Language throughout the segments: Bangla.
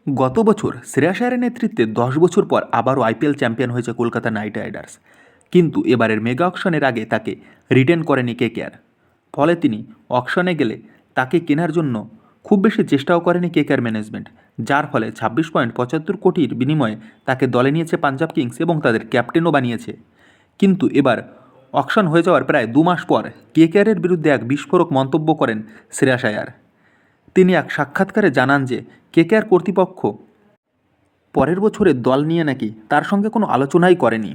গত বছর শ্রেয়াস আয়ারের নেতৃত্বে 10 বছর পর আবারও আইপিএল চ্যাম্পিয়ন হয়েছে কলকাতা নাইট রাইডার্স, কিন্তু এবারের মেগা অকশনের আগে তাকে রিটেন করেনি কেকেআর। ফলে তিনি অকশনে গেলে তাকে কেনার জন্য খুব বেশি চেষ্টাও করেনি কেকেআর ম্যানেজমেন্ট, যার ফলে 26.75 কোটির বিনিময়ে তাকে দলে নিয়েছে পাঞ্জাব কিংস এবং তাদের ক্যাপ্টেনও বানিয়েছে। কিন্তু এবার অকশন হয়ে যাওয়ার প্রায় 2 মাস পর কেকেআরের বিরুদ্ধে এক বিস্ফোরক মন্তব্য করেন শ্রেয়াস আয়ার। তিনি এক সাক্ষাৎকারে জানান যে কেকেআর কর্তৃপক্ষ পরের বছরের দল নিয়ে নাকি তার সঙ্গে কোনো আলোচনাই করেনি।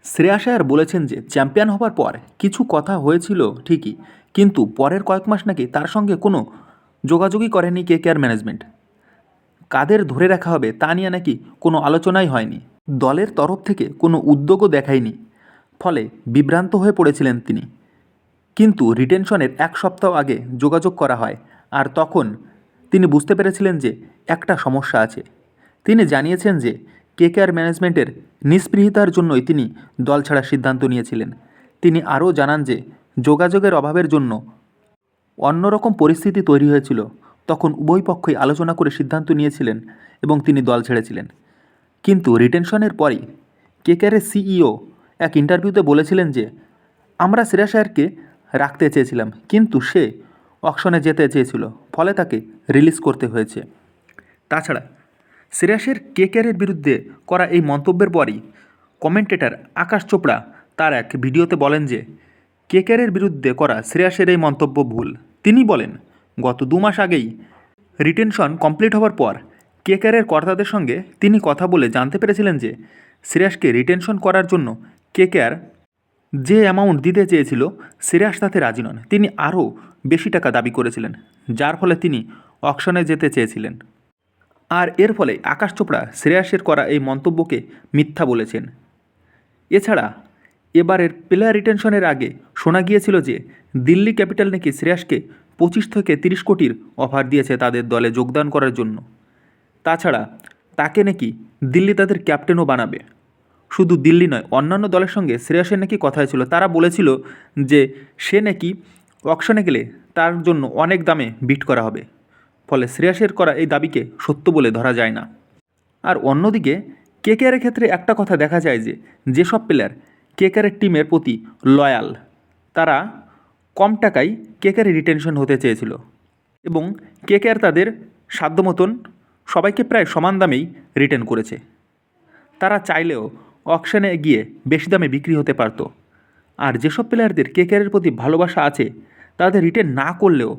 শ্রেয়াস আয়ার বলেছেন যে চ্যাম্পিয়ন হবার পর কিছু কথা হয়েছিল ঠিকই, কিন্তু পরের কয়েক মাস নাকি তার সঙ্গে কোনো যোগাযোগই করেনি কেকেআর ম্যানেজমেন্ট। কাদের ধরে রাখা হবে তা নিয়ে নাকি কোনো আলোচনাই হয়নি, দলের তরফ থেকে কোনো উদ্যোগও দেখায়নি। ফলে বিভ্রান্ত হয়ে পড়েছিলেন তিনি। কিন্তু রিটেনশনের 1 সপ্তাহ আগে যোগাযোগ করা হয়, আর তখন তিনি বুঝতে পেরেছিলেন যে একটা সমস্যা আছে। তিনি জানিয়েছেন যে কেকেআর ম্যানেজমেন্টের নিস্পৃহতার জন্যই তিনি দল ছাড়ার সিদ্ধান্ত নিয়েছিলেন। তিনি আরও জানান যে যোগাযোগের অভাবের জন্য অন্যরকম পরিস্থিতি তৈরি হয়েছিল, তখন উভয় পক্ষই আলোচনা করে সিদ্ধান্ত নিয়েছিলেন এবং তিনি দল ছেড়েছিলেন। কিন্তু রিটেনশনের পরই কেকেআরের সিইও এক ইন্টারভিউতে বলেছিলেন যে আমরা শ্রেয়াস আয়ারকে রাখতে চেয়েছিলাম, কিন্তু সে অকশনে যেতে চেয়েছিল, ফলে তাকে রিলিজ করতে হয়েছে। তাছাড়া শ্রেয়াসের কেকেআরের বিরুদ্ধে করা এই মন্তব্যের পরই কমেন্টেটর আকাশ চোপড়া তার এক ভিডিওতে বলেন যে কেকেআরের বিরুদ্ধে করা শ্রেয়াসের এই মন্তব্য ভুল। তিনি বলেন, গত 2 মাস আগেই রিটেনশন কমপ্লিট হওয়ার পর কেকেআরের কর্তাদের সঙ্গে তিনি কথা বলে জানতে পেরেছিলেন যে শ্রেয়াসকে রিটেনশন করার জন্য কেকেআর যে অ্যামাউন্ট দিতে চেয়েছিল শ্রেয়াস তাতে রাজি নন। তিনি আরও বেশি টাকা দাবি করেছিলেন, যার ফলে তিনি অকশনে যেতে চেয়েছিলেন। আর এর ফলে আকাশ চোপড়া শ্রেয়াসের করা এই মন্তব্যকে মিথ্যা বলেছেন। এছাড়া এবারের প্লেয়ার রিটেনশনের আগে শোনা গিয়েছিল যে দিল্লি ক্যাপিটাল নাকি শ্রেয়াসকে 25 থেকে 30 কোটির অফার দিয়েছে তাদের দলে যোগদান করার জন্য। তাছাড়া তাকে নাকি দিল্লি তাদের ক্যাপ্টেনও বানাবে। শুধু দিল্লি নয়, অন্যান্য দলের সঙ্গে শ্রেয়াসের নাকি কথা হয়েছিল। তারা বলেছিল যে সে নাকি অকশনে গেলে তার জন্য অনেক দামে বিট করা হবে। ফলে শ্রেয়াসের করা এই দাবিকে সত্য বলে ধরা যায় না। আর অন্যদিকে কেকেআরের ক্ষেত্রে একটা কথা দেখা যায় যে যেসব প্লেয়ার কেকেআরের টিমের প্রতি লয়াল, তারা কম টাকায় কেকেআরে রিটেনশন হতে চেয়েছিল এবং কেকেআর তাদের সাধ্য মতন সবাইকে প্রায় সমান দামেই রিটেন করেছে। তারা চাইলেও অকশনে গিয়ে বেশি দামে বিক্রি হতে পারত। আর যেসব প্লেয়ারদের কেকেআরের প্রতি ভালোবাসা আছে তাদের রিটেন না করলেও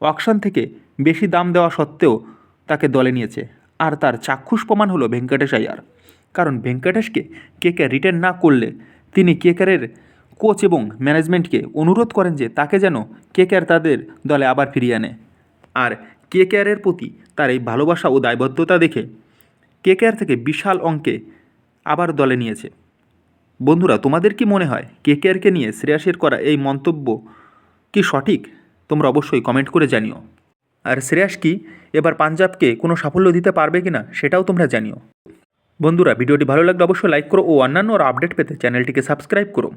অকশন থেকে বেশি দাম দেওয়া সত্ত্বেও তাকে দলে নিয়েছে। আর তার চাক্ষুষ প্রমাণ হলো ভেঙ্কটেশ আয়ার। কারণ ভেঙ্কটেশকে কেকেআর রিটেন না করলে তিনি কেকেআরের কোচ এবং ম্যানেজমেন্টকে অনুরোধ করেন যে তাকে যেন কেকেআর তাদের দলে আবার ফিরিয়ে আনে। আর কেকেআরের প্রতি তার এই ভালোবাসা ও দায়বদ্ধতা দেখে কেকেআর থেকে বিশাল অঙ্কে আবার দলে নিয়েছে। বন্ধুরা, তোমাদের কি মনে হয় কেকেআরকে নিয়ে শ্রেয়াসের করা এই মন্তব্য কি সঠিক? তোমরা অবশ্যই কমেন্ট করে জানিও। আর শ্রেয়াস কি এবার পাঞ্জাবকে কোনো সাফল্য দিতে পারবে কিনা সেটাও তোমরা জানিও। বন্ধুরা, ভিডিওটি ভালো লাগলে অবশ্যই লাইক করো ও অন্যান্য আপডেট পেতে চ্যানেলটিকে সাবস্ক্রাইব করো।